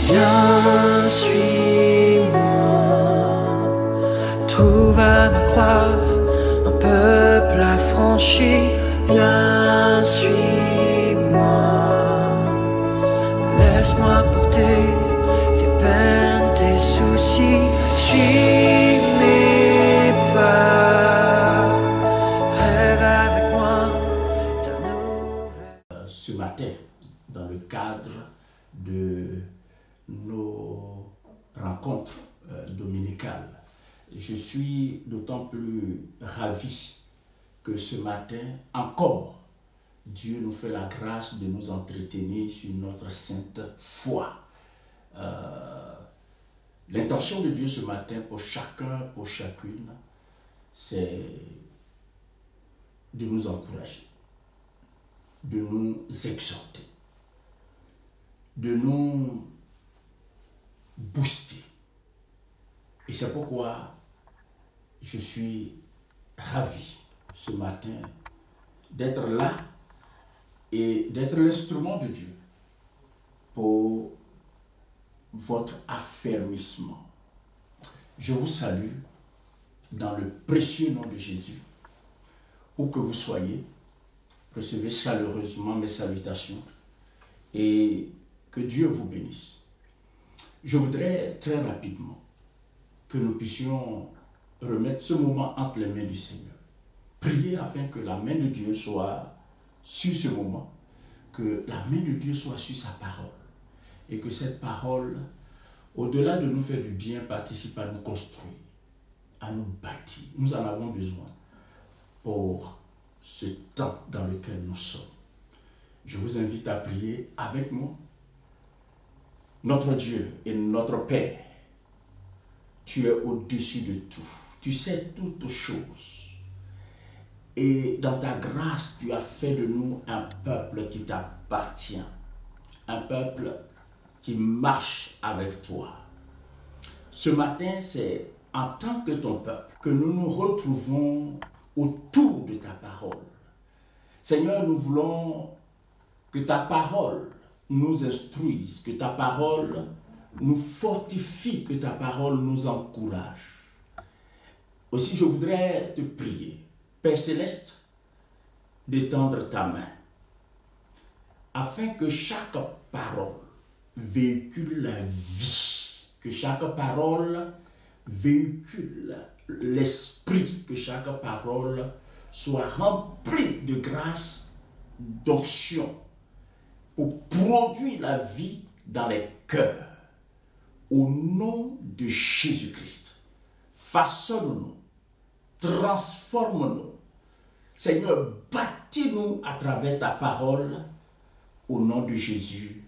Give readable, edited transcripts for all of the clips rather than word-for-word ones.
Viens, suis-moi, trouve à ma croix un peuple affranchi. Viens, suis-moi, laisse-moi porter tes peines, tes soucis. Suis mes pas, rêve avec moi ta nouvelle. Ce matin, dans le cadre de nos rencontres dominicales, je suis d'autant plus ravi que ce matin encore, Dieu nous fait la grâce de nous entretenir sur notre sainte foi. L'intention de Dieu ce matin pour chacun, pour chacune, c'est de nous encourager, de nous exhorter, de nous booster. Et c'est pourquoi je suis ravi ce matin d'être là et d'être l'instrument de Dieu pour votre affermissement. Je vous salue dans le précieux nom de Jésus. Où que vous soyez, recevez chaleureusement mes salutations et que Dieu vous bénisse. Je voudrais très rapidement que nous puissions remettre ce moment entre les mains du Seigneur. Prier afin que la main de Dieu soit sur ce moment, que la main de Dieu soit sur sa parole et que cette parole, au-delà de nous faire du bien, participe à nous construire, à nous bâtir. Nous en avons besoin pour ce temps dans lequel nous sommes. Je vous invite à prier avec moi. Notre Dieu et notre Père, tu es au-dessus de tout. Tu sais toutes choses. Et dans ta grâce, tu as fait de nous un peuple qui t'appartient. Un peuple qui marche avec toi. Ce matin, c'est en tant que ton peuple que nous nous retrouvons autour de ta parole. Seigneur, nous voulons que ta parole nous instruise, que ta parole nous fortifie, que ta parole nous encourage. Aussi, je voudrais te prier, Père Céleste, d'étendre ta main, afin que chaque parole véhicule la vie, que chaque parole véhicule l'esprit, que chaque parole soit remplie de grâce, d'onction, pour produire la vie dans les cœurs. Au nom de Jésus-Christ, façonne-nous, transforme-nous. Seigneur, bâtis-nous à travers ta parole, au nom de Jésus.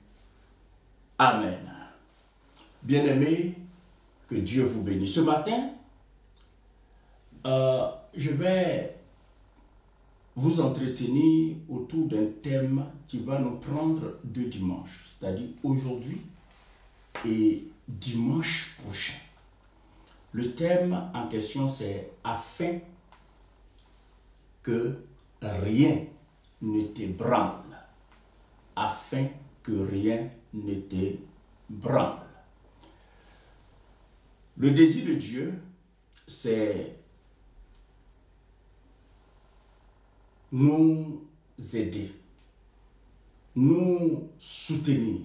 Amen. Bien-aimés, que Dieu vous bénisse. Ce matin, je vais vous entretenir autour d'un thème qui va nous prendre 2 dimanches, c'est-à-dire aujourd'hui et dimanche prochain. Le thème en question, c'est « Afin que rien ne t'ébranle ». Afin que rien ne t'ébranle. Le désir de Dieu, c'est nous aider, nous soutenir.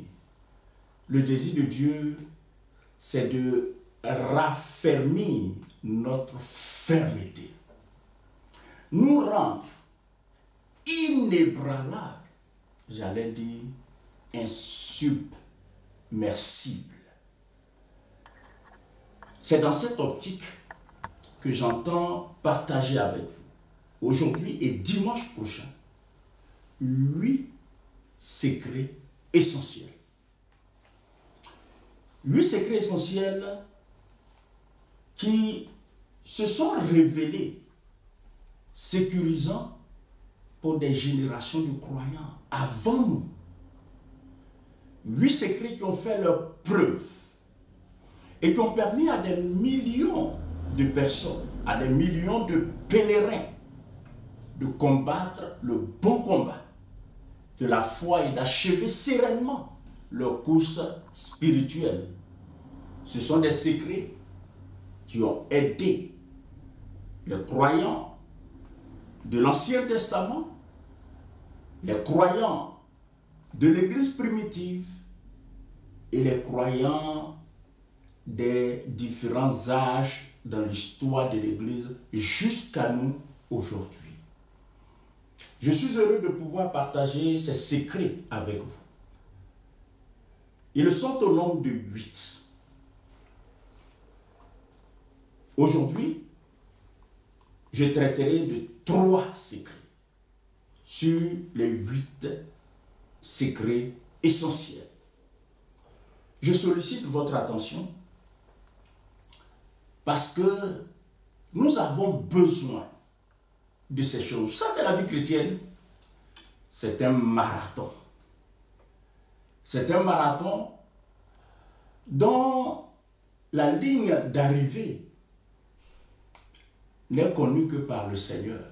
Le désir de Dieu, c'est de raffermir notre fermeté, nous rendre inébranlables, j'allais dire insubmersibles. C'est dans cette optique que j'entends partager avec vous, aujourd'hui et dimanche prochain, 8 secrets essentiels. 8 secrets essentiels qui se sont révélés sécurisants pour des générations de croyants avant nous. 8 secrets qui ont fait leur preuve et qui ont permis à des millions de personnes, à des millions de pèlerins de combattre le bon combat de la foi et d'achever sereinement leur course spirituelle. Ce sont des secrets qui ont aidé les croyants de l'Ancien Testament, les croyants de l'Église primitive et les croyants des différents âges dans l'histoire de l'Église jusqu'à nous aujourd'hui. Je suis heureux de pouvoir partager ces secrets avec vous. Ils sont au nombre de 8. Aujourd'hui, je traiterai de 3 secrets sur les 8 secrets essentiels. Je sollicite votre attention parce que nous avons besoin de ces choses. Vous savez, la vie chrétienne, c'est un marathon. C'est un marathon dont la ligne d'arrivée n'est connue que par le Seigneur.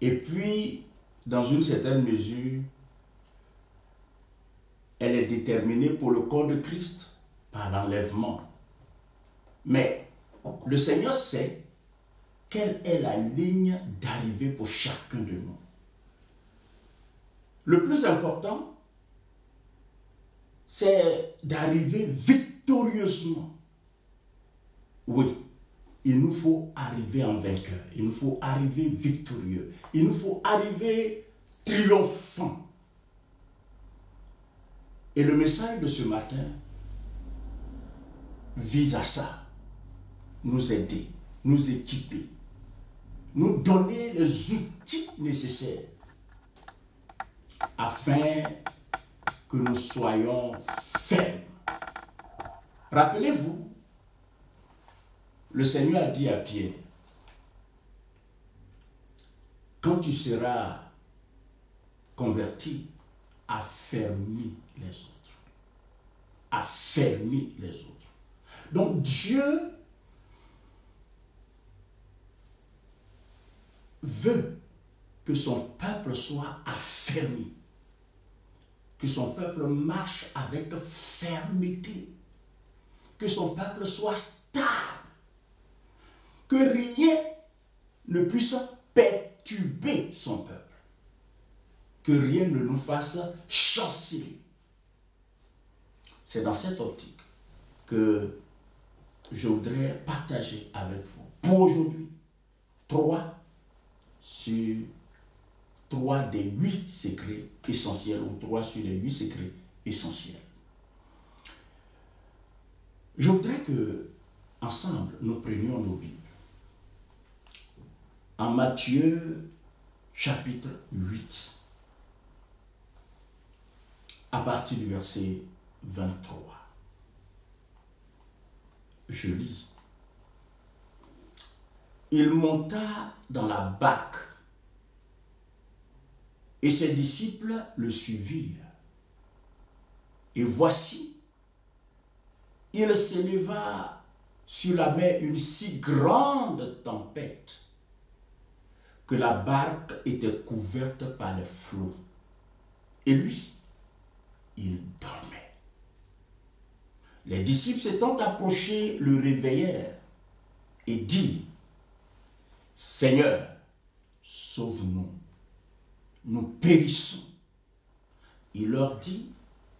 Et puis, dans une certaine mesure, elle est déterminée pour le corps de Christ par l'enlèvement. Mais le Seigneur sait quelle est la ligne d'arrivée pour chacun de nous. Le plus important, c'est d'arriver victorieusement. Oui, il nous faut arriver en vainqueur. Il nous faut arriver victorieux. Il nous faut arriver triomphant. Et le message de ce matin vise à ça. Nous aider, nous équiper, nous donner les outils nécessaires afin que nous soyons fermes. Rappelez-vous, le Seigneur a dit à Pierre, quand tu seras converti, affermis les autres. Affermis les autres. Donc Dieu veut que son peuple soit affermi, que son peuple marche avec fermeté, que son peuple soit stable, que rien ne puisse perturber son peuple, que rien ne nous fasse chanceler. C'est dans cette optique que je voudrais partager avec vous pour aujourd'hui 3 des 8 secrets essentiels, ou 3 sur les 8 secrets essentiels. Je voudrais que ensemble nous prenions nos Bibles. En Matthieu chapitre 8, à partir du verset 23. Je lis. Il monta dans la barque et ses disciples le suivirent. Et voici, il s'éleva sur la mer une si grande tempête que la barque était couverte par les flots. Et lui, il dormait. Les disciples s'étant approchés le réveillèrent et dirent, « Seigneur, sauve-nous, nous périssons. » Il leur dit,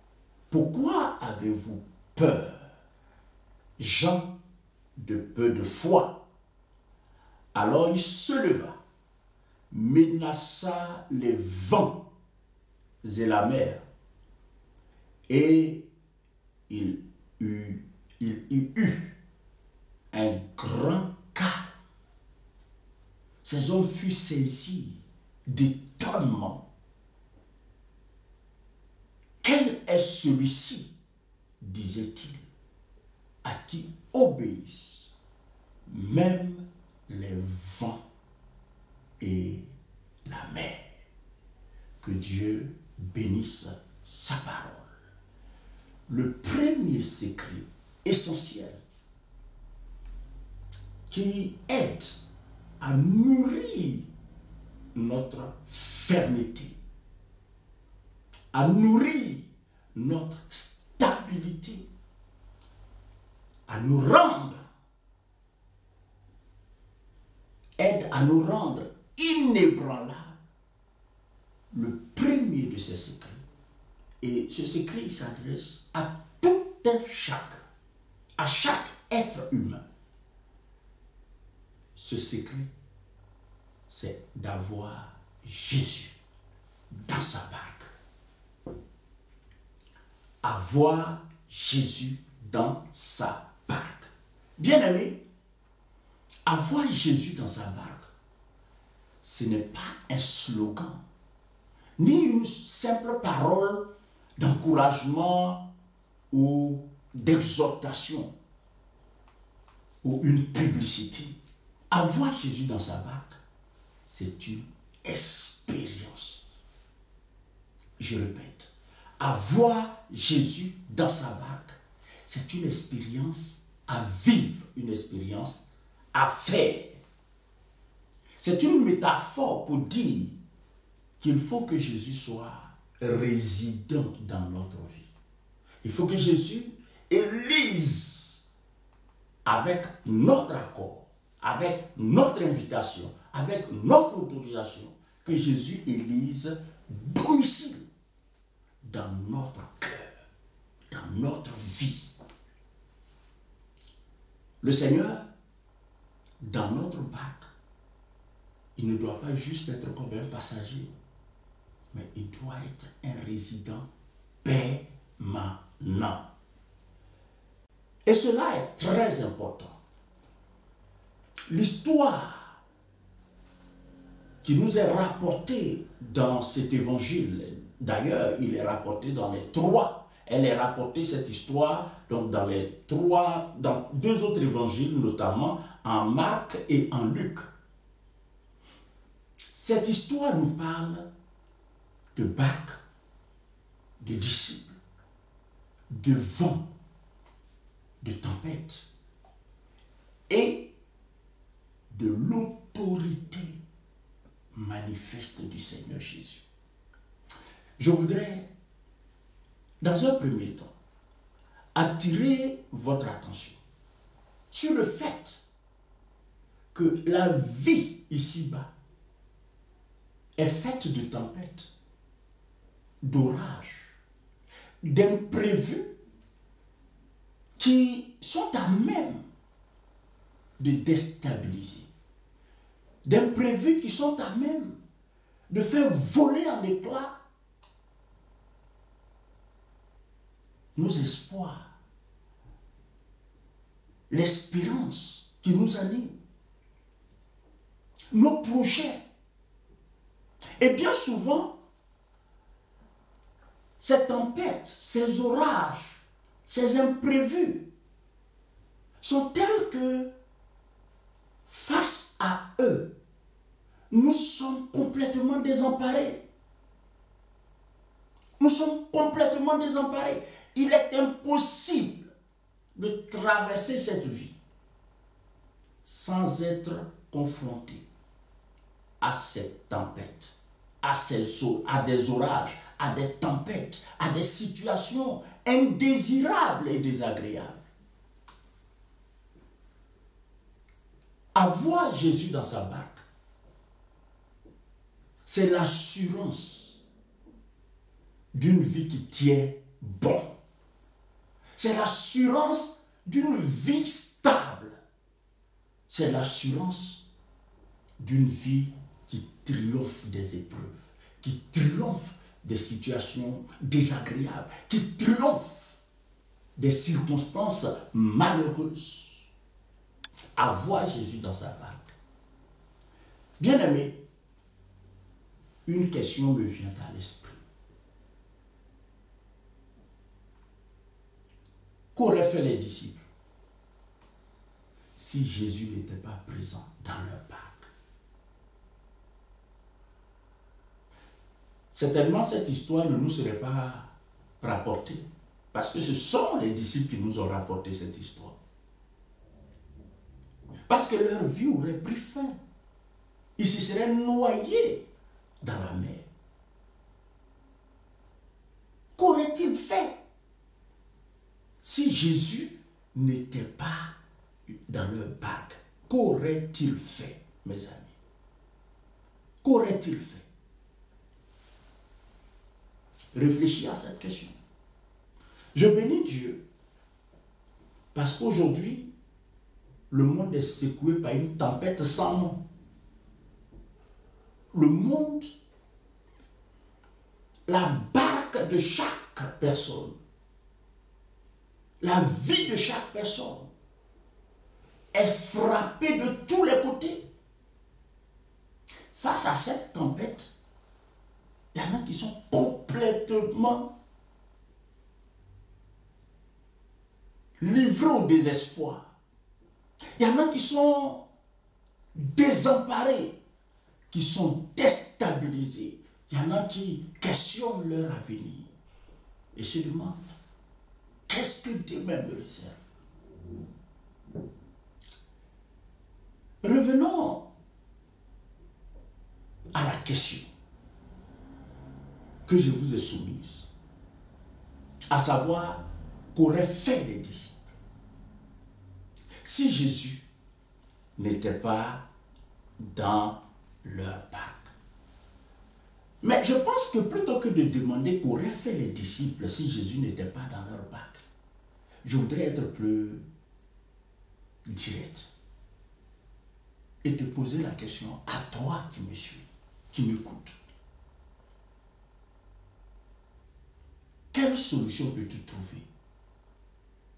« Pourquoi avez-vous peur, gens de peu de foi ?» Alors il se leva, menaça les vents et la mer, et il y eut un grand calme. Ces hommes furent saisis d'étonnement. Quel est celui-ci, disait-il, à qui obéissent même les vents et la mer? Que Dieu bénisse sa parole. Le premier secret essentiel qui aide à nourrir notre fermeté, à nourrir notre stabilité, à nous rendre, aide à nous rendre inébranlables. Le premier de ces secrets, et ce secret il s'adresse à tout un chacun, à chaque être humain. Ce secret, c'est d'avoir Jésus dans sa barque. Avoir Jésus dans sa barque. Bien-aimé, avoir Jésus dans sa barque, ce n'est pas un slogan, ni une simple parole d'encouragement ou d'exhortation ou une publicité. Avoir Jésus dans sa barque, c'est une expérience. Je répète, avoir Jésus dans sa barque, c'est une expérience à vivre, une expérience à faire. C'est une métaphore pour dire qu'il faut que Jésus soit résident dans notre vie. Il faut que Jésus élise avec notre accord, avec notre invitation, avec notre autorisation, que Jésus élise domicile dans notre cœur, dans notre vie. Le Seigneur, dans notre barque, il ne doit pas juste être comme un passager, mais il doit être un résident permanent. Et cela est très important. L'histoire qui nous est rapportée dans cet évangile, d'ailleurs, il est rapporté dans les trois. Elle est rapportée, cette histoire, donc dans deux autres évangiles, notamment en Marc et en Luc. Cette histoire nous parle de barque, de disciples, de vent, de tempête et de l'autorité manifeste du Seigneur Jésus. Je voudrais, dans un premier temps, attirer votre attention sur le fait que la vie ici-bas est faite de tempêtes, d'orages, d'imprévus qui sont à même de déstabiliser, d'imprévus qui sont à même de faire voler en éclats nos espoirs, l'espérance qui nous anime, nos projets. Et bien souvent, ces tempêtes, ces orages, ces imprévus sont tels que face à eux, nous sommes complètement désemparés. Nous sommes complètement désemparés. Il est impossible de traverser cette vie sans être confronté à cette tempête, à des orages, à des tempêtes, à des situations indésirables et désagréables. Avoir Jésus dans sa barque, c'est l'assurance d'une vie qui tient bon. C'est l'assurance d'une vie stable. C'est l'assurance d'une vie qui triomphe des épreuves, qui triomphe des situations désagréables, qui triomphe des circonstances malheureuses. Avoir Jésus dans sa barque. Bien-aimé, une question me vient à l'esprit. Qu'auraient fait les disciples si Jésus n'était pas présent dans leur barque? Certainement, cette histoire ne nous serait pas rapportée, parce que ce sont les disciples qui nous ont rapporté cette histoire. Parce que leur vie aurait pris fin. Ils se seraient noyés dans la mer. Qu'auraient-ils fait? Si Jésus n'était pas dans leur barque, qu'aurait-il fait, mes amis? Qu'aurait-il fait? Réfléchis à cette question. Je bénis Dieu parce qu'aujourd'hui, le monde est secoué par une tempête sans nom. Le monde, la barque de chaque personne, la vie de chaque personne est frappée de tous les côtés. Face à cette tempête, il y en a qui sont complètement livrés au désespoir. Il y en a qui sont désemparés, qui sont déstabilisés. Il y en a qui questionnent leur avenir et se demandent, qu'est-ce que Dieu me réserve? Revenons à la question que je vous ai soumise, à savoir qu'auraient fait les disciples si Jésus n'était pas dans leur barque. Mais je pense que plutôt que de demander qu'auraient fait les disciples si Jésus n'était pas dans leur barque, je voudrais être plus direct et te poser la question à toi qui me suis, qui m'écoute. Quelle solution peux-tu trouver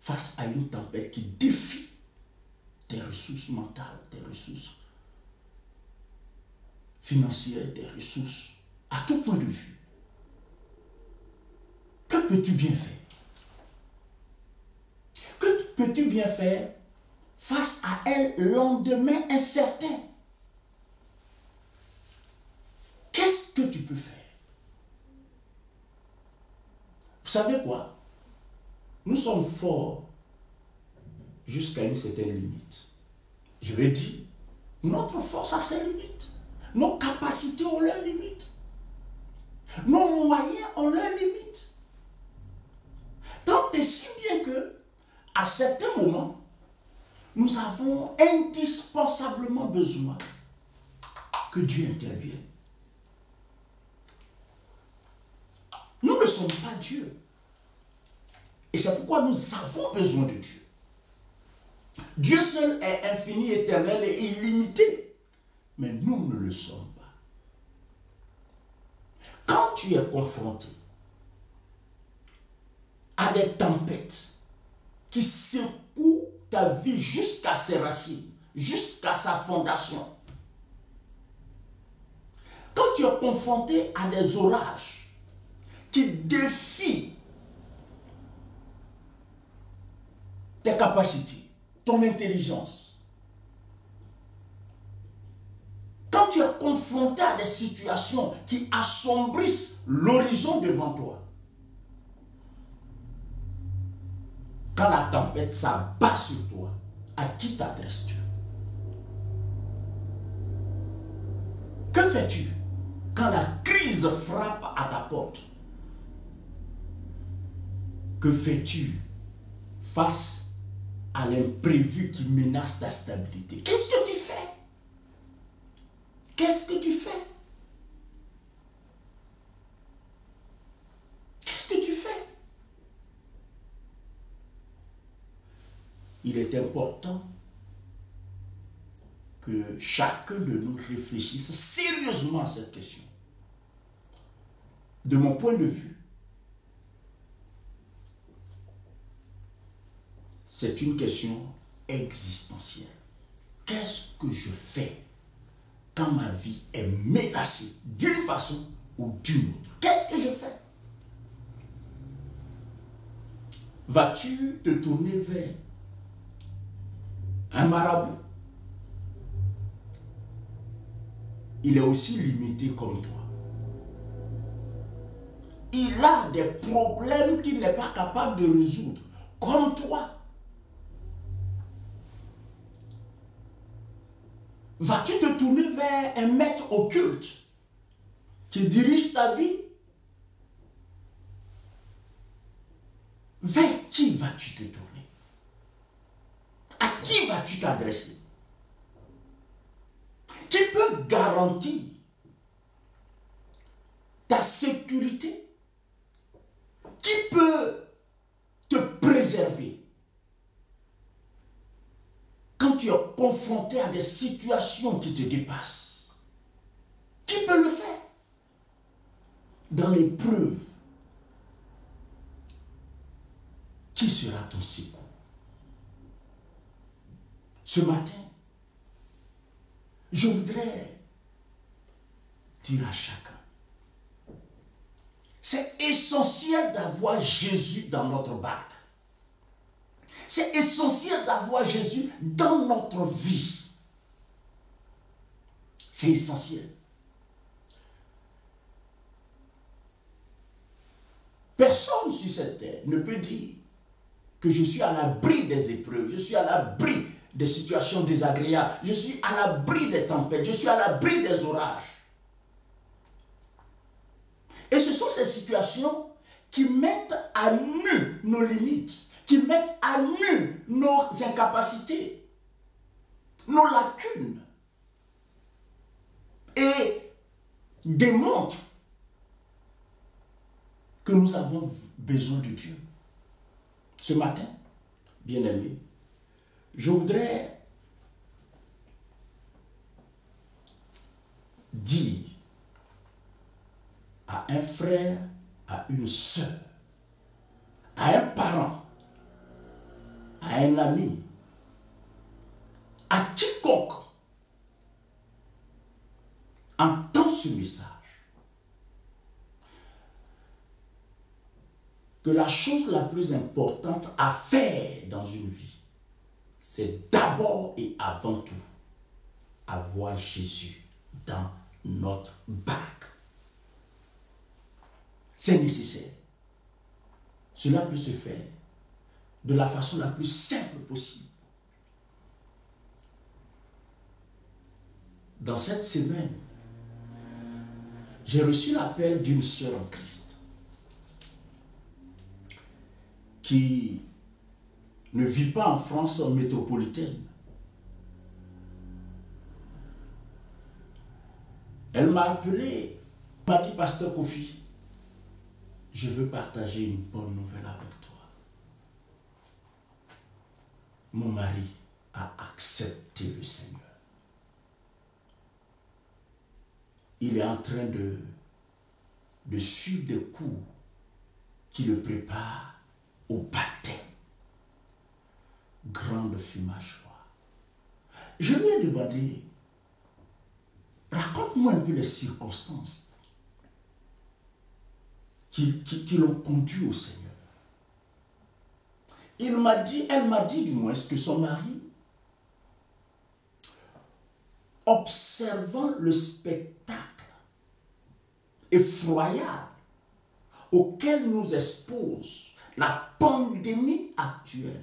face à une tempête qui défie tes ressources mentales, tes ressources financières, tes ressources à tout point de vue? Que peux-tu bien faire? Que peux-tu bien faire face à un lendemain incertain? Qu'est-ce que tu peux faire? Vous savez quoi? Nous sommes forts jusqu'à une certaine limite. Je vais dire, notre force a ses limites. Nos capacités ont leurs limites. Nos moyens ont leurs limites. Tant et si bien que, à certains moments, nous avons indispensablement besoin que Dieu intervienne. Nous ne sommes pas Dieu. Et c'est pourquoi nous avons besoin de Dieu. Dieu seul est infini, éternel et illimité. Mais nous ne le sommes pas. Quand tu es confronté à des tempêtes qui secouent ta vie jusqu'à ses racines, jusqu'à sa fondation, quand tu es confronté à des orages qui défient tes capacités, ton intelligence, quand tu es confronté à des situations qui assombrissent l'horizon devant toi, quand la tempête s'abat sur toi, à qui t'adresses-tu? Que fais-tu quand la crise frappe à ta porte? Que fais-tu face à l'imprévu qui menace ta stabilité? Qu'est-ce que tu fais? Qu'est-ce que tu fais? Qu'est-ce que tu fais? Il est important que chacun de nous réfléchisse sérieusement à cette question. De mon point de vue, c'est une question existentielle. Qu'est-ce que je fais quand ma vie est menacée d'une façon ou d'une autre? Qu'est-ce que je fais? Vas-tu te tourner vers un marabout? Il est aussi limité comme toi. Il a des problèmes qu'il n'est pas capable de résoudre, comme toi. Vas-tu te tourner vers un maître occulte qui dirige ta vie? Vers qui vas-tu te tourner? À qui vas-tu t'adresser? Qui peut garantir ta sécurité? Qui peut te préserver quand tu es confronté à des situations qui te dépassent? Qui peut le faire? Dans l'épreuve, qui sera ton secours? Ce matin, je voudrais dire à chacun, c'est essentiel d'avoir Jésus dans notre barque. C'est essentiel d'avoir Jésus dans notre vie. C'est essentiel. Personne sur cette terre ne peut dire que je suis à l'abri des épreuves, je suis à l'abri des situations désagréables, je suis à l'abri des tempêtes, je suis à l'abri des orages. Et ce sont ces situations qui mettent à nu nos limites, qui mettent à nu nos incapacités, nos lacunes, et démontrent que nous avons besoin de Dieu. Ce matin, bien-aimés, je voudrais dire à un frère, à une sœur, à un parent, à un ami, à quiconque entend ce message, que la chose la plus importante à faire dans une vie, c'est d'abord et avant tout avoir Jésus dans notre barque. C'est nécessaire. Cela peut se faire de la façon la plus simple possible. Dans cette semaine, j'ai reçu l'appel d'une sœur en Christ qui ne vit pas en France métropolitaine. Elle m'a appelé, m'a dit, Pasteur Kofi, je veux partager une bonne nouvelle avec toi. Mon mari a accepté le Seigneur. Il est en train de suivre des cours qui le préparent au baptême. Grande fut ma joie. Je lui ai demandé, raconte-moi un peu les circonstances qui l'ont conduit au Seigneur. Elle m'a dit du moins que son mari, observant le spectacle effroyable auquel nous expose la pandémie actuelle,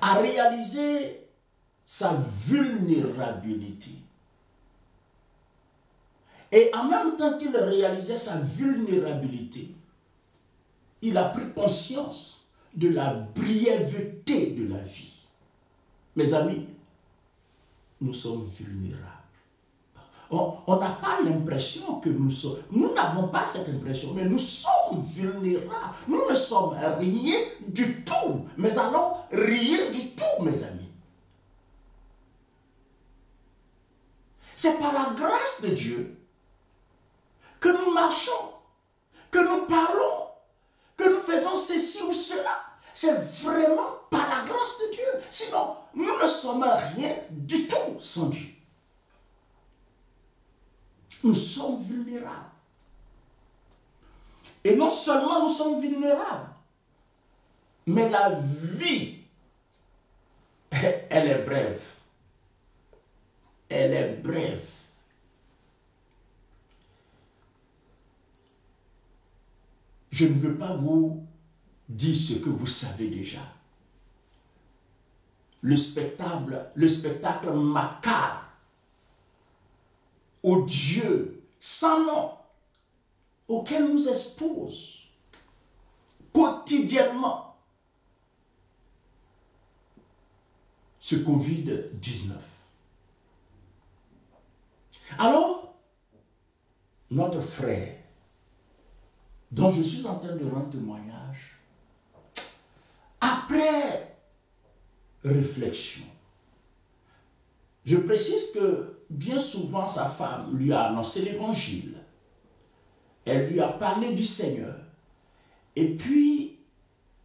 a réalisé sa vulnérabilité. Et en même temps qu'il réalisait sa vulnérabilité, il a pris conscience de la brièveté de la vie. Mes amis, nous sommes vulnérables. On n'a pas l'impression que nous sommes... Nous n'avons pas cette impression, mais nous sommes vulnérables. Nous ne sommes rien du tout. Mais alors, rien du tout, mes amis. C'est par la grâce de Dieu que nous marchons, que nous parlons, que nous faisons ceci ou cela. C'est vraiment par la grâce de Dieu. Sinon, nous ne sommes rien du tout sans Dieu. Nous sommes vulnérables. Et non seulement nous sommes vulnérables, mais la vie, elle est brève. Elle est brève. Je ne veux pas vous dire ce que vous savez déjà. Le spectacle macabre, odieux, sans nom, auquel nous expose quotidiennement ce Covid-19. Alors, notre frère, dont je suis en train de rendre témoignage, après réflexion, je précise que bien souvent sa femme lui a annoncé l'évangile. Elle lui a parlé du Seigneur. Et puis,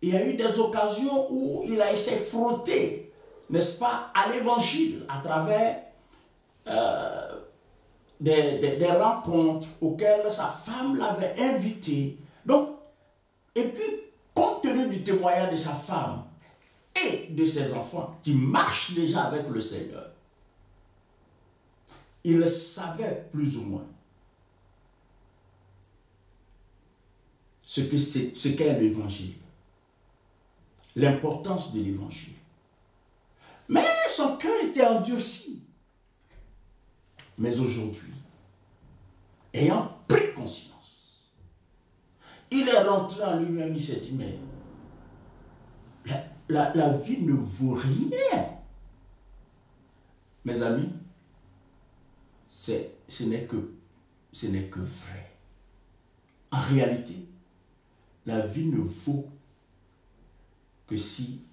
il y a eu des occasions où il a essayé de frotter, n'est-ce pas, à l'évangile à travers des rencontres auxquelles sa femme l'avait invité. Donc, et puis, compte tenu du témoignage de sa femme et de ses enfants qui marchent déjà avec le Seigneur, il savait plus ou moins ce qu'est l'évangile, l'importance de l'évangile. Mais son cœur était endurci. Mais aujourd'hui, ayant pris conscience, il est rentré en lui-même, il s'est dit, mais la vie ne vaut rien. Mes amis, ce n'est que vrai. En réalité, la vie ne vaut que si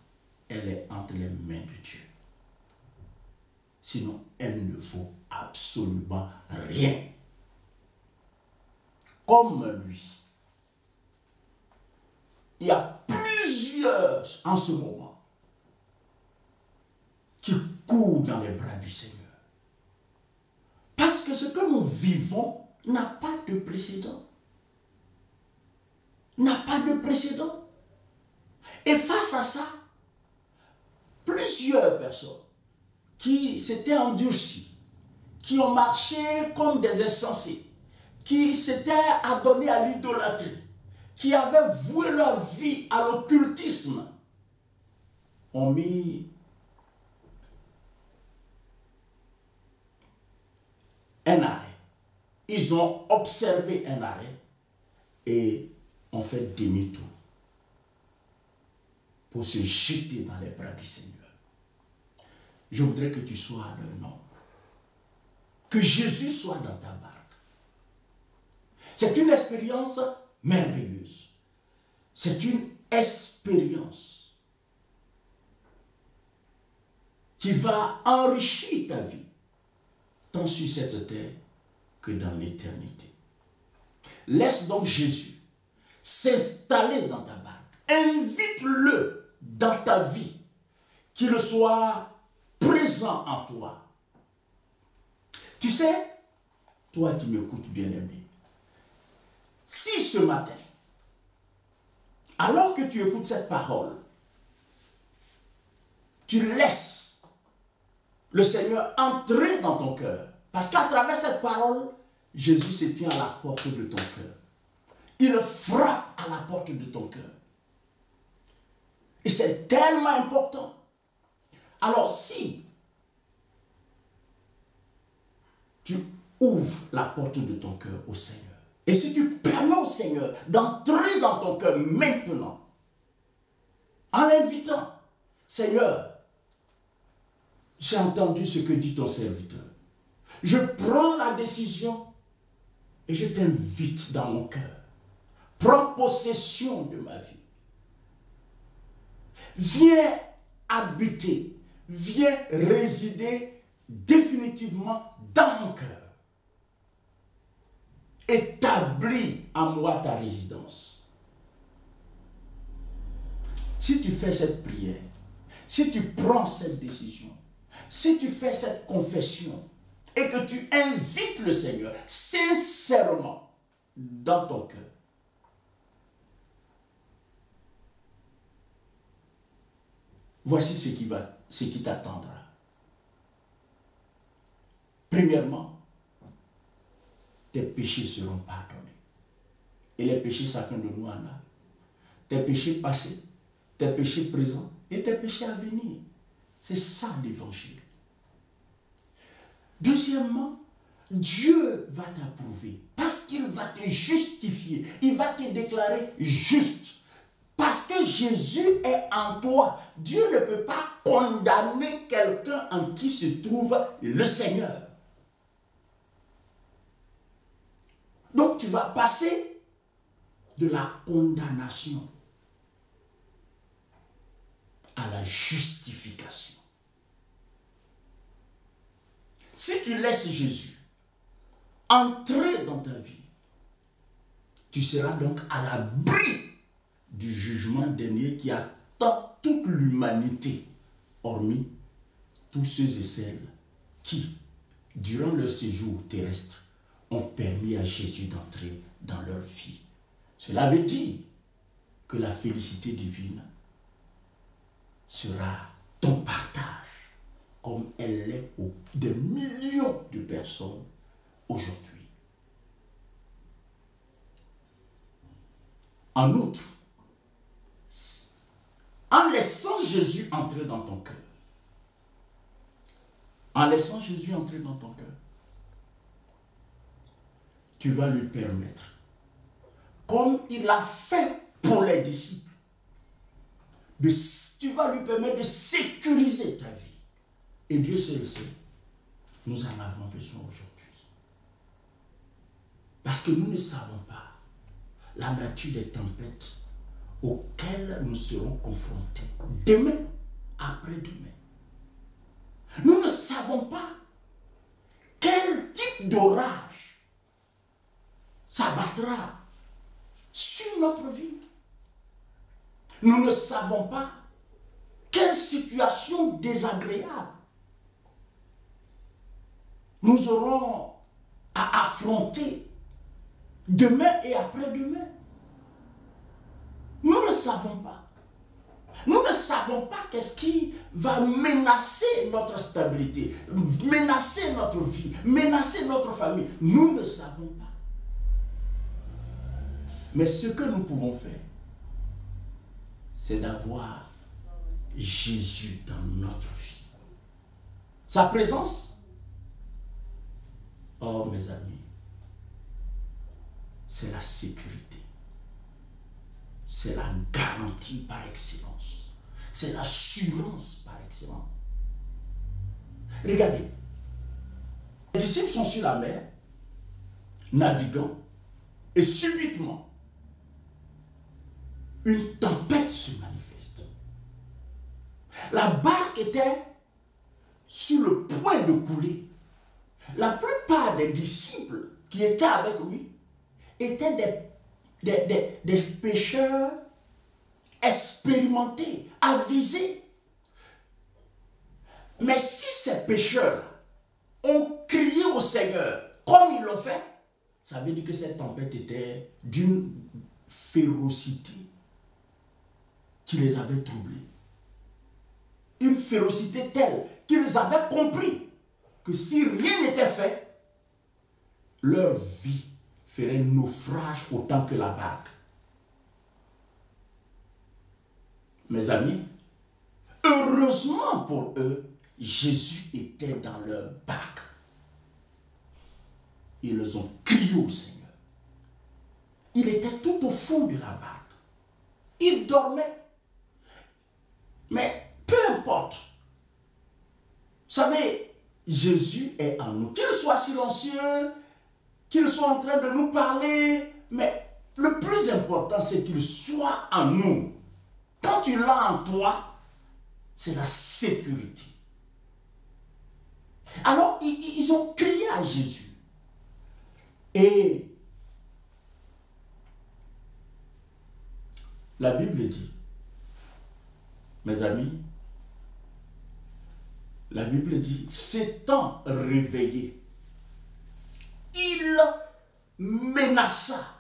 elle est entre les mains de Dieu. Sinon, elle ne vaut absolument rien. Comme lui, il y a plusieurs en ce moment qui courent dans les bras du Seigneur. Parce que ce que nous vivons n'a pas de précédent. N'a pas de précédent. Et face à ça, plusieurs personnes qui s'étaient endurcies, qui ont marché comme des insensés, qui s'étaient adonnés à l'idolâtrie, qui avaient voué leur vie à l'occultisme, ont mis un arrêt. Ils ont observé un arrêt et ont fait demi-tour pour se jeter dans les bras du Seigneur. Je voudrais que tu sois à leur nombre. Que Jésus soit dans ta barque. C'est une expérience merveilleuse. C'est une expérience qui va enrichir ta vie, tant sur cette terre que dans l'éternité. Laisse donc Jésus s'installer dans ta barque. Invite-le dans ta vie, qu'il soit présent en toi. Tu sais, toi qui m'écoutes bien-aimé, si ce matin, alors que tu écoutes cette parole, tu laisses le Seigneur entrer dans ton cœur, parce qu'à travers cette parole, Jésus se tient à la porte de ton cœur. Il frappe à la porte de ton cœur. Et c'est tellement important. Alors si tu ouvres la porte de ton cœur au Seigneur, et si tu permets au Seigneur d'entrer dans ton cœur maintenant, en l'invitant, Seigneur, j'ai entendu ce que dit ton serviteur. Je prends la décision et je t'invite dans mon cœur. Prends possession de ma vie. Viens habiter, viens résider définitivement dans mon cœur. Établis en moi ta résidence. Si tu fais cette prière, si tu prends cette décision, si tu fais cette confession et que tu invites le Seigneur sincèrement dans ton cœur, voici ce qui t'attendra. Premièrement, tes péchés seront pardonnés. Et les péchés, chacun de nous en a. Tes péchés passés, tes péchés présents et tes péchés à venir. C'est ça l'évangile. Deuxièmement, Dieu va t'approuver parce qu'il va te justifier. Il va te déclarer juste. Parce que Jésus est en toi. Dieu ne peut pas condamner quelqu'un en qui se trouve le Seigneur. Donc tu vas passer de la condamnation à la justification. Si tu laisses Jésus entrer dans ta vie, tu seras donc à l'abri du jugement dernier qui attend toute l'humanité, hormis tous ceux et celles qui, durant leur séjour terrestre, ont permis à Jésus d'entrer dans leur vie. Cela veut dire que la félicité divine sera ton partage, comme elle l'est pour des millions de personnes aujourd'hui. En outre, en laissant Jésus entrer dans ton cœur, tu vas lui permettre, comme il a fait pour les disciples, tu vas lui permettre de sécuriser ta vie. Et Dieu seul sait, nous en avons besoin aujourd'hui. Parce que nous ne savons pas la nature des tempêtes auxquelles nous serons confrontés demain, après-demain. Nous ne savons pas quel type d'orage s'abattra sur notre vie. Nous ne savons pas quelle situation désagréable nous aurons à affronter demain et après-demain. Nous ne savons pas. Nous ne savons pas qu'est-ce qui va menacer notre stabilité, menacer notre vie, menacer notre famille. Nous ne savons pas. Mais ce que nous pouvons faire, c'est d'avoir Jésus dans notre vie. Sa présence, oh mes amis, c'est la sécurité. C'est la garantie par excellence. C'est l'assurance par excellence. Regardez, les disciples sont sur la mer, naviguant, et subitement, une tempête se manifeste. La barque était sur le point de couler. La plupart des disciples qui étaient avec lui étaient des pêcheurs expérimentés, avisés. Mais si ces pêcheurs ont crié au Seigneur comme ils l'ont fait, ça veut dire que cette tempête était d'une férocité qui les avait troublés. Une férocité telle qu'ils avaient compris que si rien n'était fait, leur vie ferait naufrage autant que la barque. Mes amis, heureusement pour eux, Jésus était dans leur barque. Ils ont crié au Seigneur. Il était tout au fond de la barque. Il dormait. Mais peu importe. Vous savez, Jésus est en nous. Qu'il soit silencieux, qu'il soit en train de nous parler, mais le plus important, c'est qu'il soit en nous. Quand tu l'as en toi, c'est la sécurité. Alors, ils ont crié à Jésus. Et la Bible dit, mes amis, la Bible dit, s'étant réveillé, il menaça.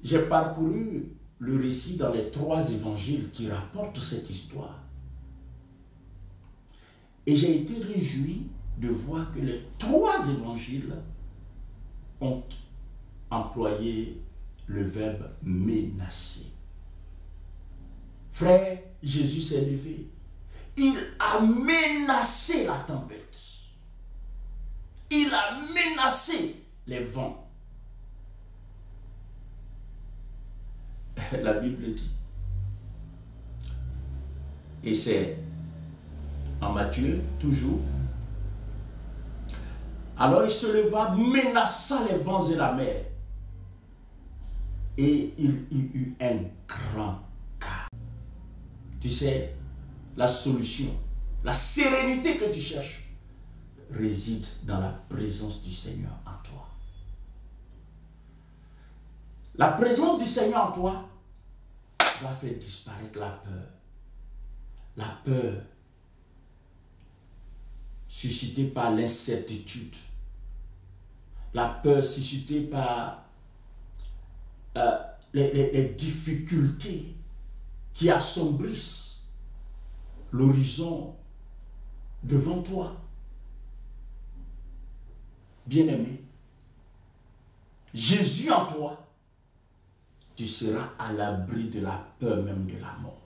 J'ai parcouru le récit dans les 3 évangiles qui rapportent cette histoire. Et j'ai été réjoui de voir que les 3 évangiles ont employé le verbe menacer. Frère, Jésus s'est levé. Il a menacé la tempête. Il a menacé les vents. la Bible dit. Et c'est en Matthieu, toujours. Alors il se leva, menaça les vents et la mer. Et il y eut un grand calme. Tu sais, la solution, la sérénité que tu cherches réside dans la présence du Seigneur en toi. La présence du Seigneur en toi va faire disparaître la peur. La peur suscitée par l'incertitude. La peur suscitée par les difficultés qui assombrissent l'horizon devant toi. Bien-aimé, Jésus en toi, tu seras à l'abri de la peur même de la mort.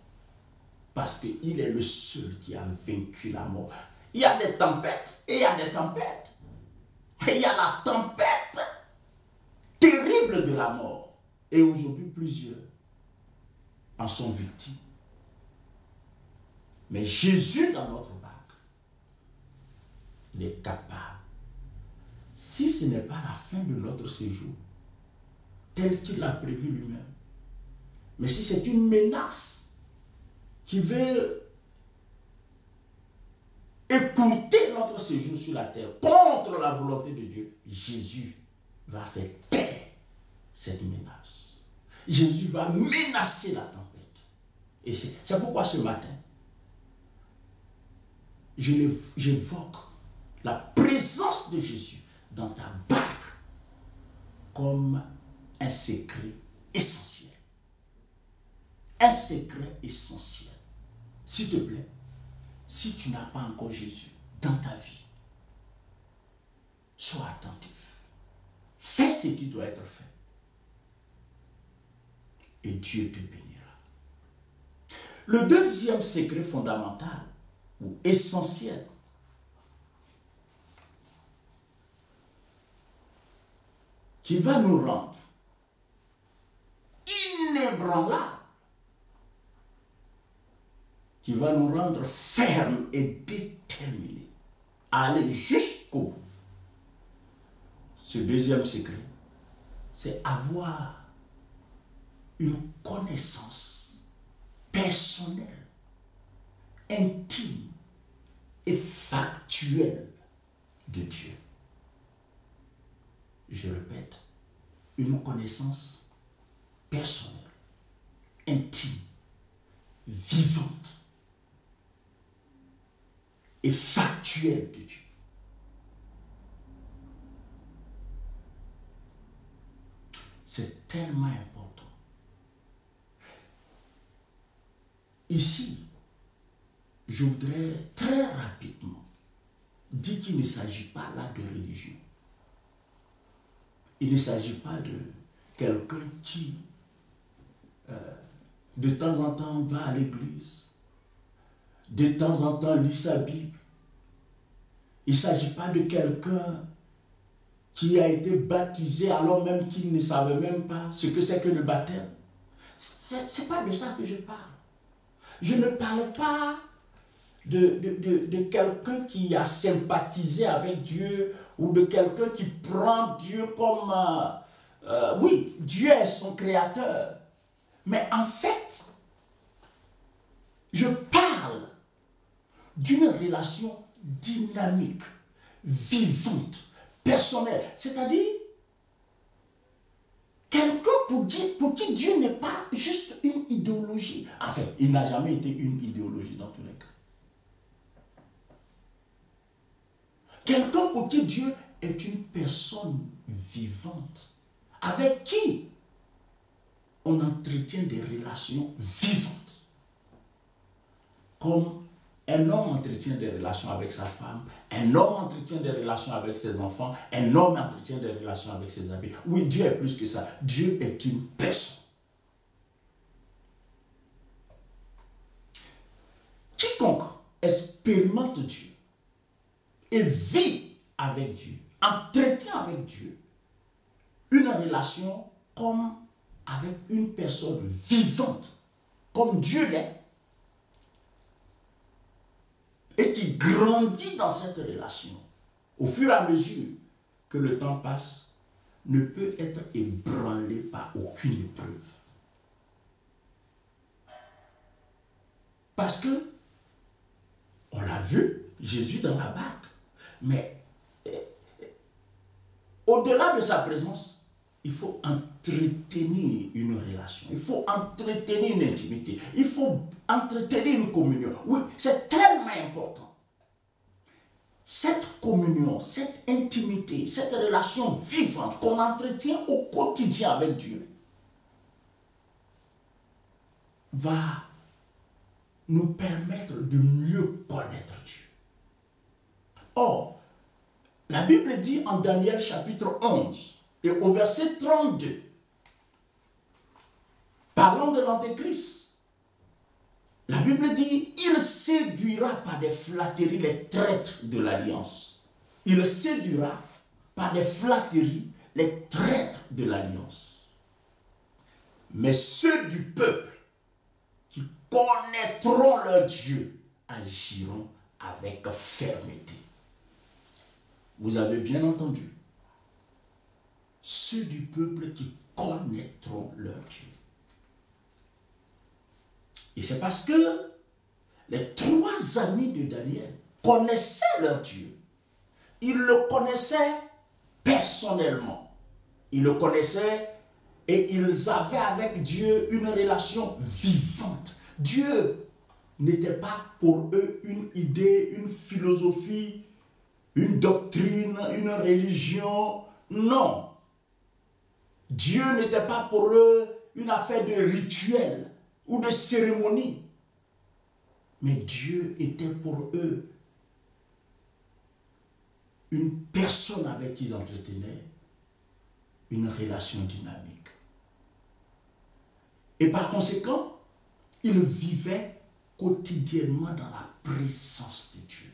Parce qu'il est le seul qui a vaincu la mort. Il y a des tempêtes et il y a des tempêtes. Et il y a la tempête terrible de la mort. Et aujourd'hui, plusieurs en sont victimes. Mais Jésus dans notre barque, il est capable. Si ce n'est pas la fin de notre séjour, tel qu'il l'a prévu lui-même, mais si c'est une menace qui veut écourter notre séjour sur la terre contre la volonté de Dieu, Jésus va faire taire cette menace. Jésus va menacer la tempête. Et c'est pourquoi ce matin, j'évoque la présence de Jésus dans ta barque comme un secret essentiel. Un secret essentiel. S'il te plaît, si tu n'as pas encore Jésus dans ta vie, sois attentif. Fais ce qui doit être fait. Et Dieu te bénira. Le deuxième secret fondamental ou essentiel, qui va nous rendre inébranlables, qui va nous rendre fermes et déterminés à aller jusqu'au bout. Ce deuxième secret, c'est avoir une connaissance personnelle, intime et factuelle de Dieu. Je répète, une connaissance personnelle, intime, vivante et factuelle de Dieu. C'est tellement important. Ici, je voudrais très rapidement dire qu'il ne s'agit pas là de religion. Il ne s'agit pas de quelqu'un qui, de temps en temps, va à l'église, de temps en temps, lit sa Bible. Il ne s'agit pas de quelqu'un qui a été baptisé alors même qu'il ne savait même pas ce que c'est que le baptême. Ce n'est pas de ça que je parle. Je ne parle pas de quelqu'un qui a sympathisé avec Dieu ou de quelqu'un qui prend Dieu comme... oui, Dieu est son créateur. Mais en fait, je parle d'une relation dynamique, vivante, personnelle. C'est-à-dire, quelqu'un pour qui Dieu n'est pas juste une idéologie. En fait, il n'a jamais été une idéologie dans tous les cas. Quelqu'un pour qui Dieu est une personne vivante, avec qui on entretient des relations vivantes. Comme un homme entretient des relations avec sa femme, un homme entretient des relations avec ses enfants, un homme entretient des relations avec ses amis. Oui, Dieu est plus que ça. Dieu est une personne. Quiconque expérimente Dieu et vit avec Dieu, entretient avec Dieu une relation comme avec une personne vivante, comme Dieu l'est, et qui grandit dans cette relation, au fur et à mesure que le temps passe, ne peut être ébranlé par aucune épreuve. Parce que, on l'a vu, Jésus dans la barque, mais au-delà de sa présence, il faut entretenir une relation, il faut entretenir une intimité, il faut entretenir une communion. Oui, c'est tellement important. Cette communion, cette intimité, cette relation vivante qu'on entretient au quotidien avec Dieu va nous permettre de mieux connaître Dieu. Or, la Bible dit en Daniel chapitre 11 et au verset 32, parlant de l'Antéchrist, la Bible dit, il séduira par des flatteries les traîtres de l'alliance. Il séduira par des flatteries les traîtres de l'alliance. Mais ceux du peuple qui connaîtront leur Dieu agiront avec fermeté. Vous avez bien entendu. Ceux du peuple qui connaîtront leur Dieu. Et c'est parce que les trois amis de Daniel connaissaient leur Dieu. Ils le connaissaient personnellement. Ils le connaissaient et ils avaient avec Dieu une relation vivante. Dieu n'était pas pour eux une idée, une philosophie, une doctrine, une religion. Non. Dieu n'était pas pour eux une affaire de rituel ou de cérémonie. Mais Dieu était pour eux une personne avec qui ils entretenaient une relation dynamique. Et par conséquent, ils vivaient quotidiennement dans la présence de Dieu.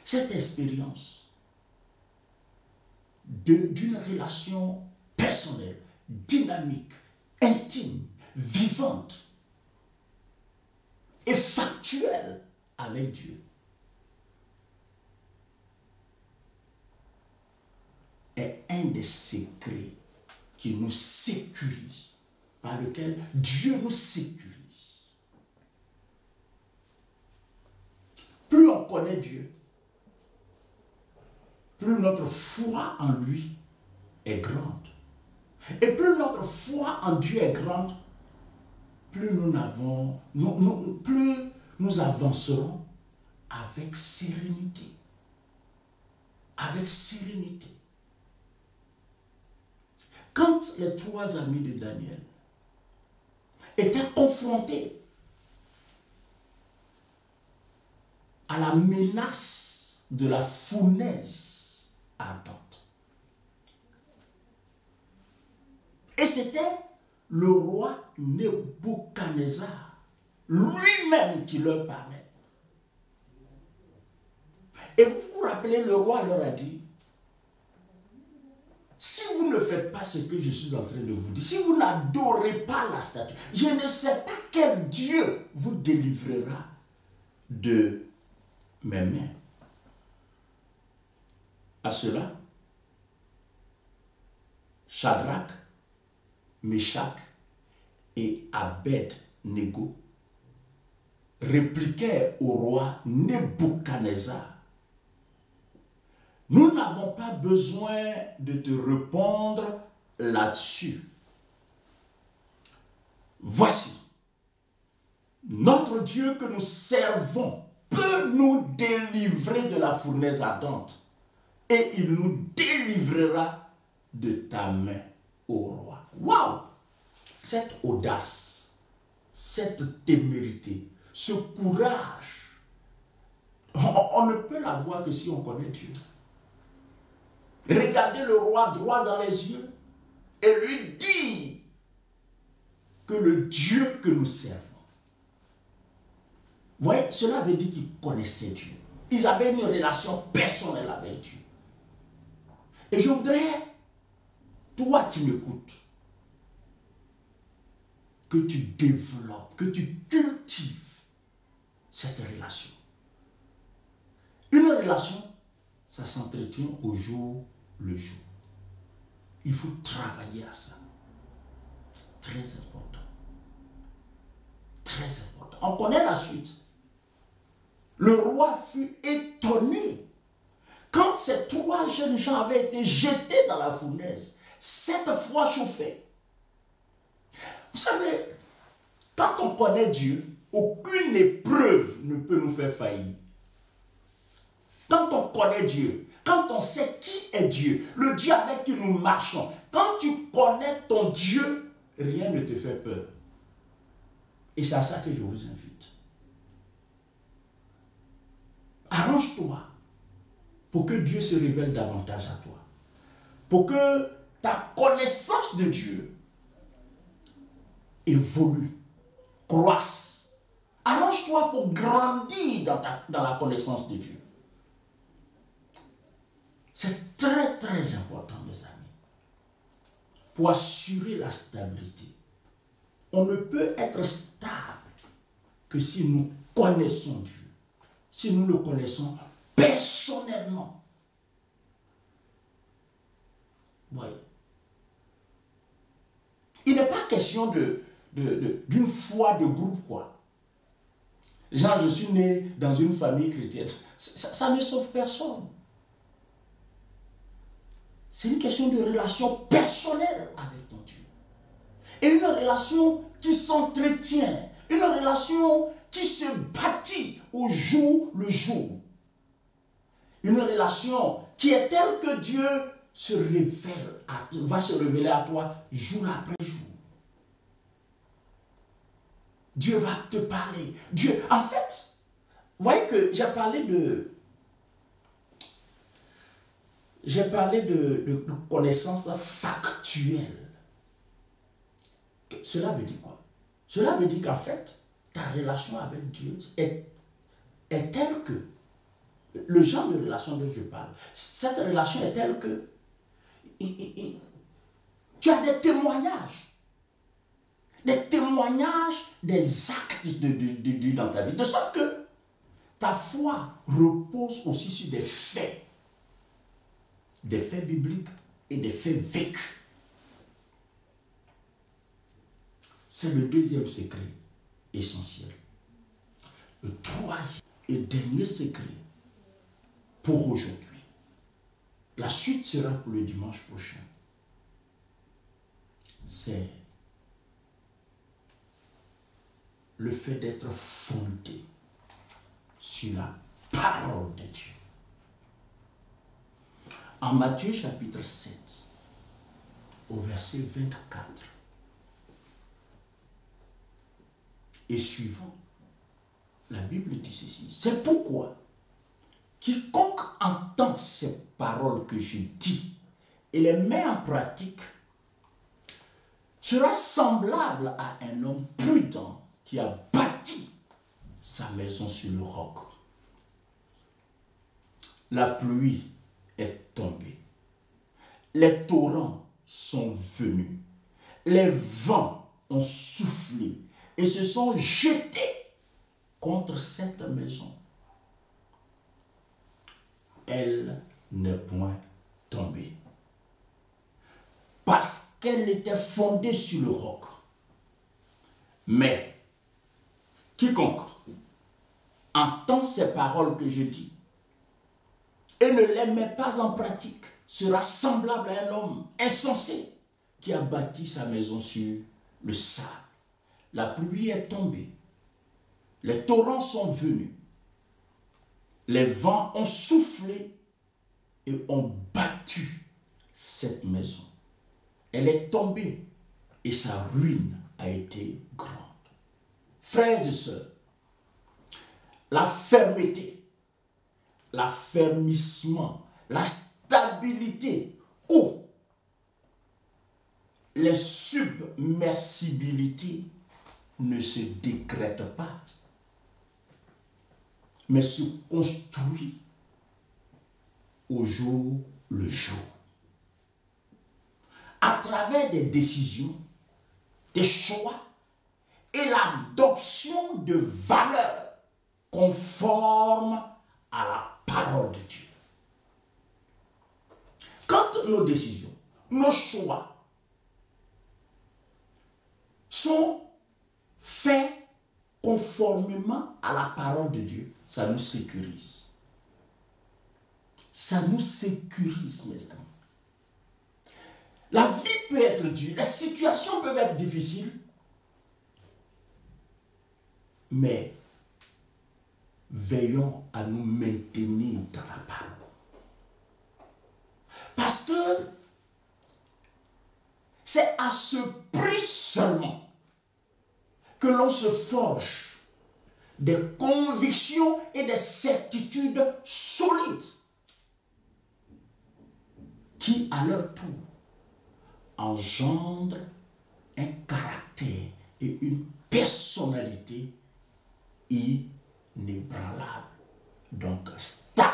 Cette expérience d'une relation personnelle, dynamique, intime, vivante et factuelle avec Dieu est un des secrets qui nous sécurise, par lequel Dieu nous sécurise. Plus on connaît Dieu, plus notre foi en lui est grande. Et plus notre foi en Dieu est grande, plus nous avancerons avec sérénité. Avec sérénité. Quand les trois amis de Daniel étaient confrontés à la menace de la fournaise ardente, et c'était le roi Nebuchadnezzar lui-même qui leur parlait. Et vous vous rappelez, le roi leur a dit, si vous ne faites pas ce que je suis en train de vous dire, si vous n'adorez pas la statue, je ne sais pas quel Dieu vous délivrera de mes mains. À cela, Shadrach, Meshach et Abed-Nego répliquèrent au roi Nebuchadnezzar: nous n'avons pas besoin de te répondre là-dessus. Voici, notre Dieu que nous servons peut nous délivrer de la fournaise ardente et il nous délivrera de ta main, ô roi. Waouh! Cette audace, cette témérité, ce courage, on ne peut l'avoir que si on connaît Dieu. Regardez le roi droit dans les yeux et lui dire que le Dieu que nous servons. Vous voyez, cela veut dire qu'ils connaissaient Dieu. Ils avaient une relation personnelle avec Dieu. Et je voudrais, toi qui m'écoutes, que tu développes, que tu cultives cette relation. Une relation, ça s'entretient au jour le jour. Il faut travailler à ça. Très important. Très important. On connaît la suite. Le roi fut étonné quand ces 3 jeunes gens avaient été jetés dans la fournaise, 7 fois chauffés. Vous savez, quand on connaît Dieu, aucune épreuve ne peut nous faire faillir. Quand on connaît Dieu, quand on sait qui est Dieu, le Dieu avec qui nous marchons, quand tu connais ton Dieu, rien ne te fait peur. Et c'est à ça que je vous invite. Arrange-toi pour que Dieu se révèle davantage à toi. Pour que ta connaissance de Dieu évolue, croisse. Arrange-toi pour grandir dans la connaissance de Dieu. C'est très très important, mes amis. Pour assurer la stabilité. On ne peut être stable que si nous connaissons Dieu. Si nous le connaissons personnellement. Voyez. Il n'est pas question d'une foi de groupe, quoi. Genre, je suis né dans une famille chrétienne. Ça ne sauve personne. C'est une question de relation personnelle avec ton Dieu. Et une relation qui s'entretient. Une relation qui se bâtit au jour le jour. Une relation qui est telle que Dieu va se révéler à toi jour après jour. Dieu va te parler. Dieu, en fait, vous voyez que j'ai parlé de connaissances factuelles. Cela veut dire quoi? Cela veut dire qu'en fait, ta relation avec Dieu est telle que, le genre de relation dont je parle, cette relation est telle que tu as des témoignages des actes de Dieu dans ta vie, de sorte que ta foi repose aussi sur des faits bibliques et des faits vécus. C'est le deuxième secret essentiel. Le troisième et dernier secret pour aujourd'hui. La suite sera pour le dimanche prochain. C'est le fait d'être fondé sur la parole de Dieu. En Matthieu chapitre 7, au verset 24 et suivant, la Bible dit ceci. C'est pourquoi quiconque entend ces paroles que je dis et les met en pratique sera semblable à un homme prudent qui a bâti sa maison sur le roc. La pluie est tombée. Les torrents sont venus. Les vents ont soufflé et se sont jetés contre cette maison. Elle n'est point tombée, parce qu'elle était fondée sur le roc. Mais quiconque entend ces paroles que je dis et ne les met pas en pratique sera semblable à un homme insensé qui a bâti sa maison sur le sable. La pluie est tombée, les torrents sont venus, les vents ont soufflé et ont battu cette maison. Elle est tombée et sa ruine a été grande. Frères et sœurs, la fermeté, l'affermissement, la stabilité ou les submersibilités ne se décrètent pas, mais se construit au jour le jour. À travers des décisions, des choix et l'adoption de valeurs conformes à la parole de Dieu. Quand nos décisions, nos choix sont faits conformément à la parole de Dieu, ça nous sécurise. Ça nous sécurise, mes amis. La vie peut être dure, les situations peuvent être difficiles, mais veillons à nous maintenir dans la parole. Parce que c'est à ce prix seulement que l'on se forge des convictions et des certitudes solides qui, à leur tour, engendrent un caractère et une personnalité inébranlable, donc stable.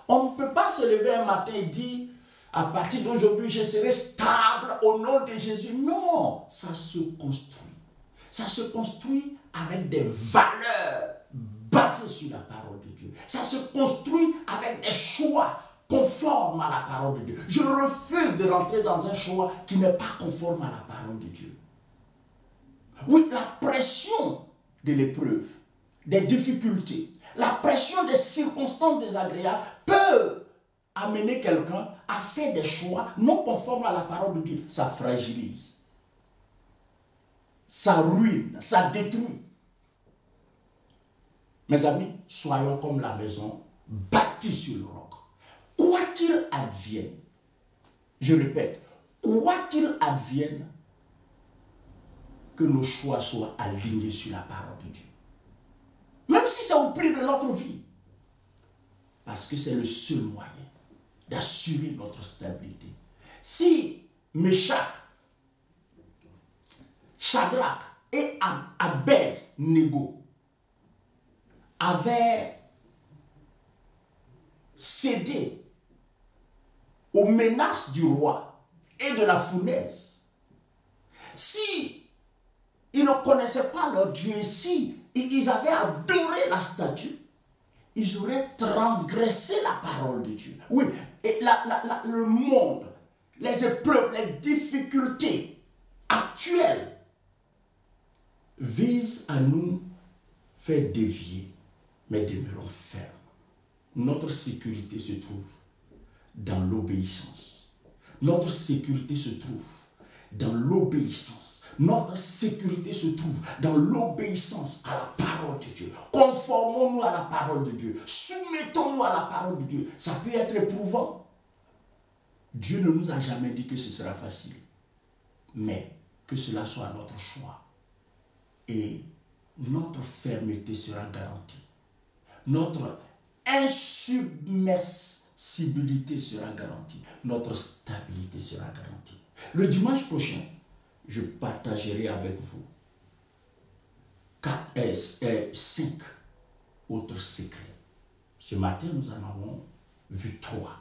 On ne peut pas se lever un matin et dire, à partir d'aujourd'hui, je serai stable au nom de Jésus. Non, ça se construit. Ça se construit avec des valeurs basées sur la parole de Dieu. Ça se construit avec des choix conformes à la parole de Dieu. Je refuse de rentrer dans un choix qui n'est pas conforme à la parole de Dieu. Oui, la pression de l'épreuve, des difficultés, la pression des circonstances désagréables peut amener quelqu'un à faire des choix non conformes à la parole de Dieu. Ça fragilise, ça ruine, ça détruit. Mes amis, soyons comme la maison bâtie sur le roc. Quoi qu'il advienne, je répète, quoi qu'il advienne, que nos choix soient alignés sur la parole de Dieu. Même si c'est au prix de notre vie. Parce que c'est le seul moyen d'assurer notre stabilité. Si Meshach, Shadrach et Abed-Nego avaient cédé aux menaces du roi et de la fournaise, si ils ne connaissaient pas leur Dieu, si ils avaient adoré la statue, ils auraient transgressé la parole de Dieu. Oui, et le monde, les épreuves, les difficultés actuelles visent à nous faire dévier, mais demeurons fermes. Notre sécurité se trouve dans l'obéissance. Notre sécurité se trouve dans l'obéissance. Notre sécurité se trouve dans l'obéissance à la parole de Dieu. Conformons-nous à la parole de Dieu. Soumettons-nous à la parole de Dieu. Ça peut être éprouvant. Dieu ne nous a jamais dit que ce sera facile. Mais que cela soit notre choix. Et notre fermeté sera garantie. Notre insubmersibilité sera garantie. Notre stabilité sera garantie. Le dimanche prochain, je partagerai avec vous 5 autres secrets. Ce matin, nous en avons vu 3.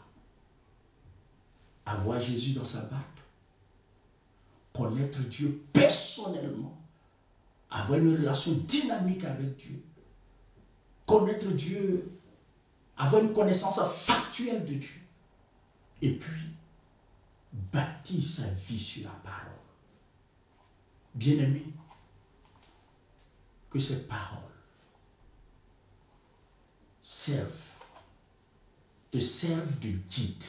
Avoir Jésus dans sa barque, connaître Dieu personnellement, avoir une relation dynamique avec Dieu, connaître Dieu, avoir une connaissance factuelle de Dieu, et puis bâtir sa vie sur la parole. Bien-aimés, que ces paroles te servent de guide,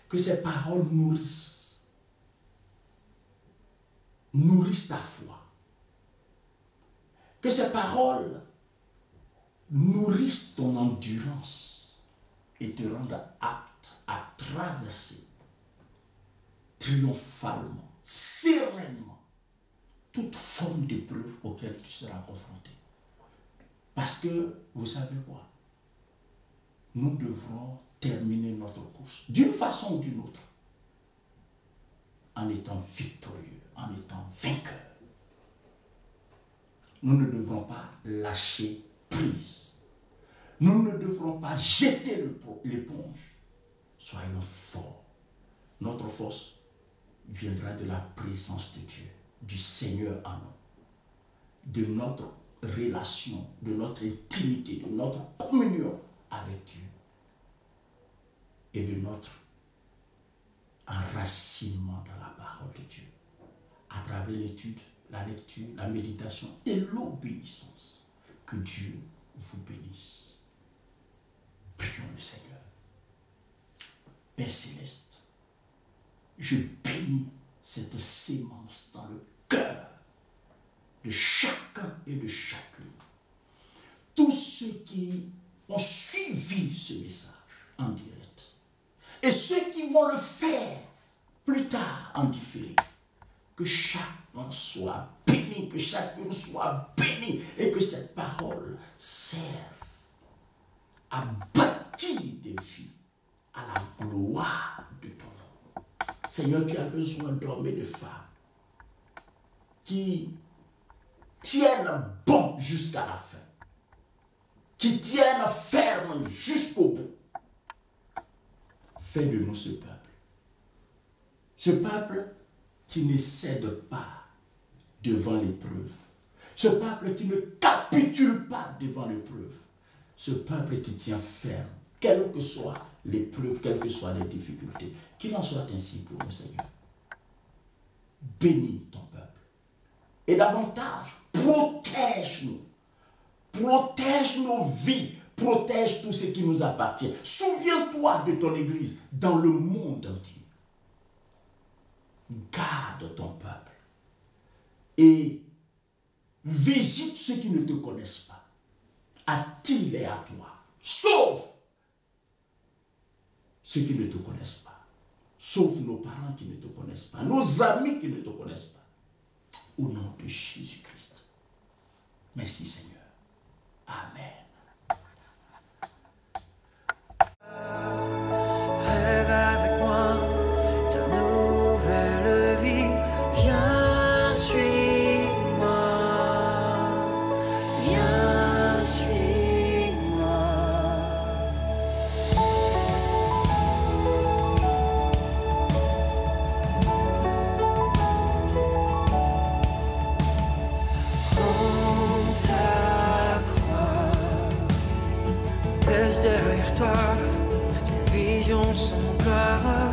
que ces paroles nourrissent ta foi, que ces paroles nourrissent ton endurance et te rendent apte à traverser triomphalement, sereinement, toute forme d'épreuve auquel tu seras confronté. Parce que, vous savez quoi? Nous devrons terminer notre course, d'une façon ou d'une autre, en étant victorieux, en étant vainqueurs. Nous ne devrons pas lâcher prise. Nous ne devrons pas jeter l'éponge. Soyons forts. Notre force viendra de la présence de Dieu. du Seigneur en nous, de notre relation, de notre intimité, de notre communion avec Dieu et de notre enracinement dans la parole de Dieu à travers l'étude, la lecture, la méditation et l'obéissance. Que Dieu vous bénisse. Prions le Seigneur. Père céleste, je bénis cette sémence dans le cœur de chacun et de chacune. Tous ceux qui ont suivi ce message en direct et ceux qui vont le faire plus tard en différé, que chacun soit béni, que chacune soit béni et que cette parole serve à bâtir des vies à la gloire de ton nom. Seigneur, tu as besoin d'hommes et de femmes qui tiennent bon jusqu'à la fin, qui tiennent ferme jusqu'au bout. Fais de nous ce peuple qui ne cède pas devant l'épreuve, ce peuple qui ne capitule pas devant l'épreuve, ce peuple qui tient ferme, quelle que soit l'épreuve, quelles que soient les difficultés. Qu'il en soit ainsi pour nous, Seigneur. Bénis ton peuple. Et davantage, protège-nous. Protège nos vies. Protège tout ce qui nous appartient. Souviens-toi de ton Église dans le monde entier. Garde ton peuple. Et visite ceux qui ne te connaissent pas. Attire-les à toi. Sauve ceux qui ne te connaissent pas. Sauve nos parents qui ne te connaissent pas. Nos amis qui ne te connaissent pas. Au nom de Jésus-Christ. Merci Seigneur. Amen. Rêve avec moi ta nouvelle vie. Viens, suis-moi. Viens, suis-moi. Prends ta croix. Laisse derrière toi des visions sans gloire.